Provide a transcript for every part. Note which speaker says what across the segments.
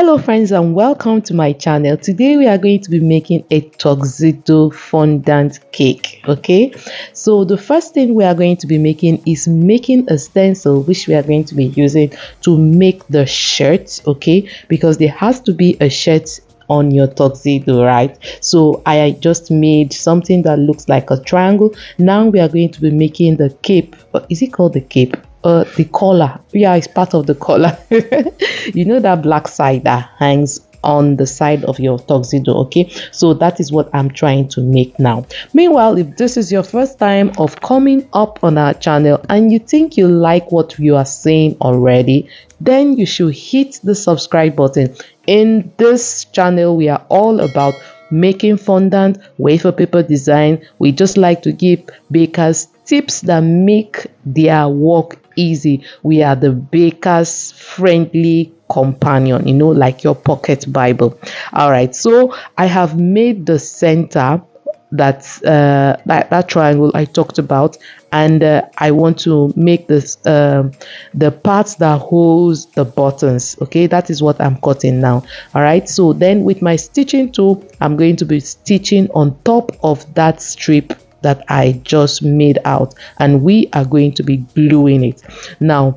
Speaker 1: Hello friends and welcome to my channel. Today we are going to be making a tuxedo fondant cake. Okay, so the first thing we are going to be making is making a stencil which we are going to be using to make the shirt. Okay, because there has to be a shirt on your tuxedo, right? So I just made something that looks like a triangle. Now we are going to be making the cape. Is it called the cape? The collar. Yeah, it's part of the collar. You know that black side that hangs on the side of your tuxedo. Okay, so that is what I'm trying to make now. Meanwhile, if this is your first time of coming up on our channel and you think you like what you are saying already, then you should hit the subscribe button. In this channel we are all about making fondant, wafer paper design. We just like to give bakers tips that make their work easy. We are the bakers friendly companion, you know, like your pocket Bible. All right, so I have made the center, that's that triangle I talked about, and I want to make this the parts that holds the buttons. Okay, that is what I'm cutting now. All right, so then with my stitching tool I'm going to be stitching on top of that strip that I just made out, and we are going to be gluing it. Now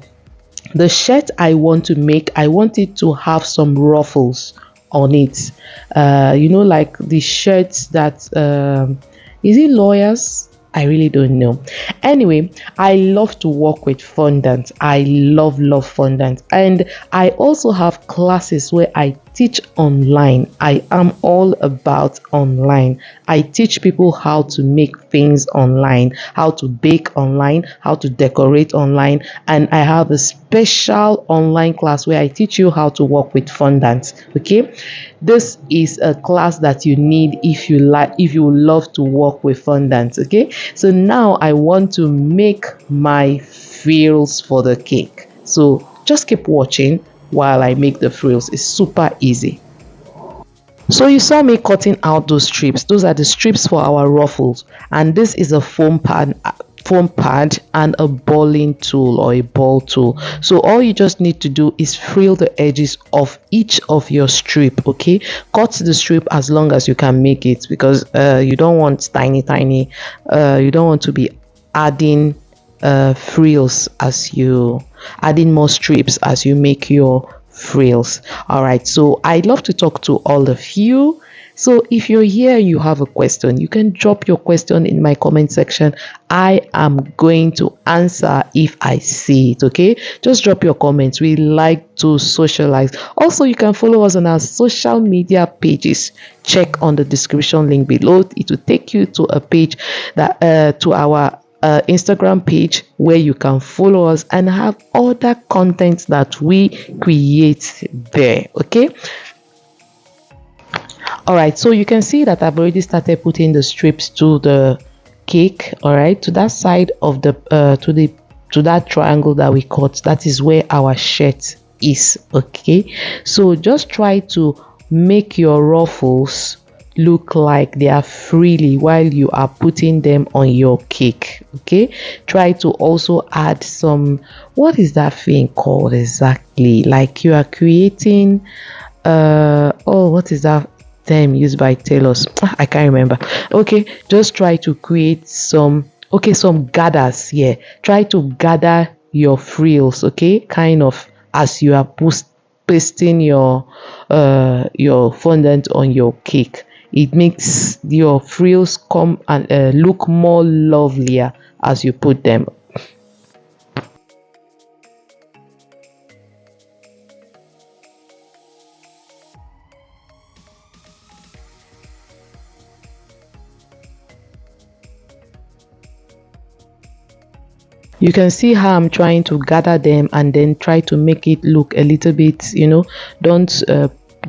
Speaker 1: the shirt I want to make, I want it to have some ruffles on it, you know, like the shirts that is it lawyers, I really don't know. Anyway, I love to work with fondant. I love fondant, and I also have classes where I teach online. I am all about online. I teach people how to make things online, how to bake online, how to decorate online, and I have a special online class where I teach you how to work with fondant. Okay, this is a class that you need if you love to work with fondant. Okay, so now I want to make my frills for the cake, so just keep watching while I make the frills. It's super easy. So you saw me cutting out those strips. Those are the strips for our ruffles, and this is a foam pad and a balling tool or a ball tool. So all you just need to do is frill the edges of each of your strip. Okay, cut the strip as long as you can make it, because you don't want tiny you don't want to be adding frills as you adding more strips as you make your frills. All right, so I love to talk to all of you. So if you're here, you have a question, you can drop your question in my comment section. I am going to answer if I see it. Okay, just drop your comments. We like to socialize. Also, you can follow us on our social media pages. Check on the description link below. It will take you to a page that to our Instagram page, where you can follow us and have other contents that we create there. Okay, all right, so you can see that I've already started putting the strips to the cake. All right, to that side of the to that triangle that we cut, that is where our shirt is. Okay, so just try to make your ruffles look like they are frilly while you are putting them on your cake. Okay, try to also add some, what is that thing called exactly, like you are creating oh, what is that term used by tailors? I can't remember. Okay, just try to create some, okay, some gathers. Yeah, try to gather your frills, okay, kind of as you are pasting your fondant on your cake. It makes your frills come and look more lovelier as you put them. You can see how I'm trying to gather them and then try to make it look a little bit, you know, don't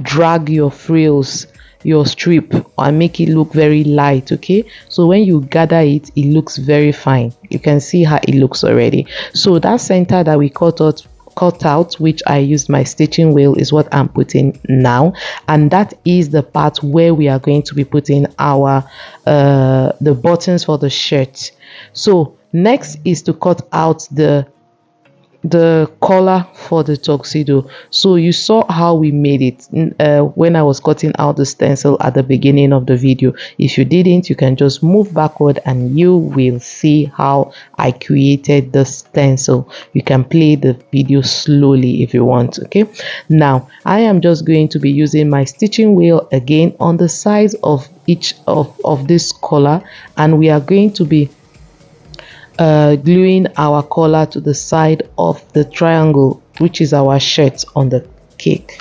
Speaker 1: drag your frills, your strip, and make it look very light. Okay, so when you gather it, it looks very fine. You can see how it looks already. So that center that we cut out, which I used my stitching wheel, is what I'm putting now, and that is the part where we are going to be putting our the buttons for the shirt. So next is to cut out the the collar for the tuxedo. So you saw how we made it when I was cutting out the stencil at the beginning of the video. If you didn't, you can just move backward and you will see how I created the stencil. You can play the video slowly if you want. Okay, now I am just going to be using my stitching wheel again on the sides of each of this collar, and we are going to be gluing our collar to the side of the triangle, which is our shirt on the cake.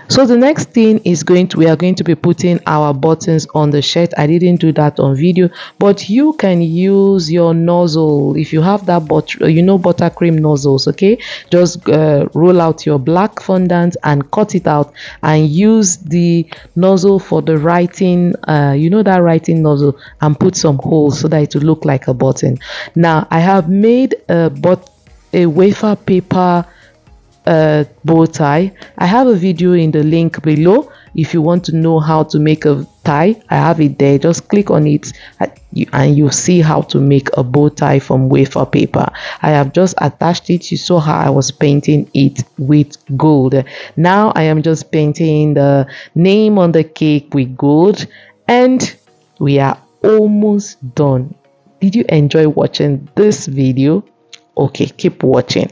Speaker 1: So the next thing is we are going to be putting our buttons on the shirt. I didn't do that on video, but you can use your nozzle if you have that buttercream nozzles. Okay, just roll out your black fondant and cut it out, and use the nozzle for the writing, that writing nozzle, and put some holes so that it will look like a button. Now I have made a wafer paper bow tie. I have a video in the link below if you want to know how to make a tie. I have it there. Just click on it and you'll see how to make a bow tie from wafer paper. I have just attached it. You saw how I was painting it with gold. Now I am just painting the name on the cake with gold, and we are almost done. Did you enjoy watching this video? Okay, keep watching.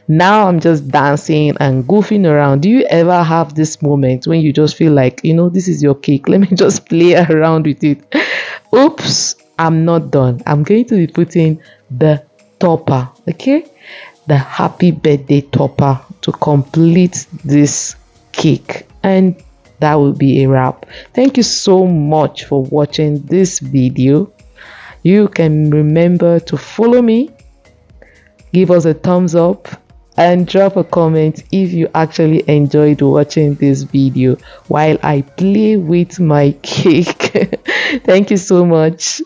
Speaker 1: Now I'm just dancing and goofing around. Do you ever have this moment when you just feel like, this is your cake, let me just play around with it? Oops, I'm not done. I'm going to be putting the topper, okay, the happy birthday topper to complete this cake, and that will be a wrap. Thank you so much for watching this video. You can remember to follow me, give us a thumbs up, and drop a comment if you actually enjoyed watching this video while I play with my cake. Thank you so much.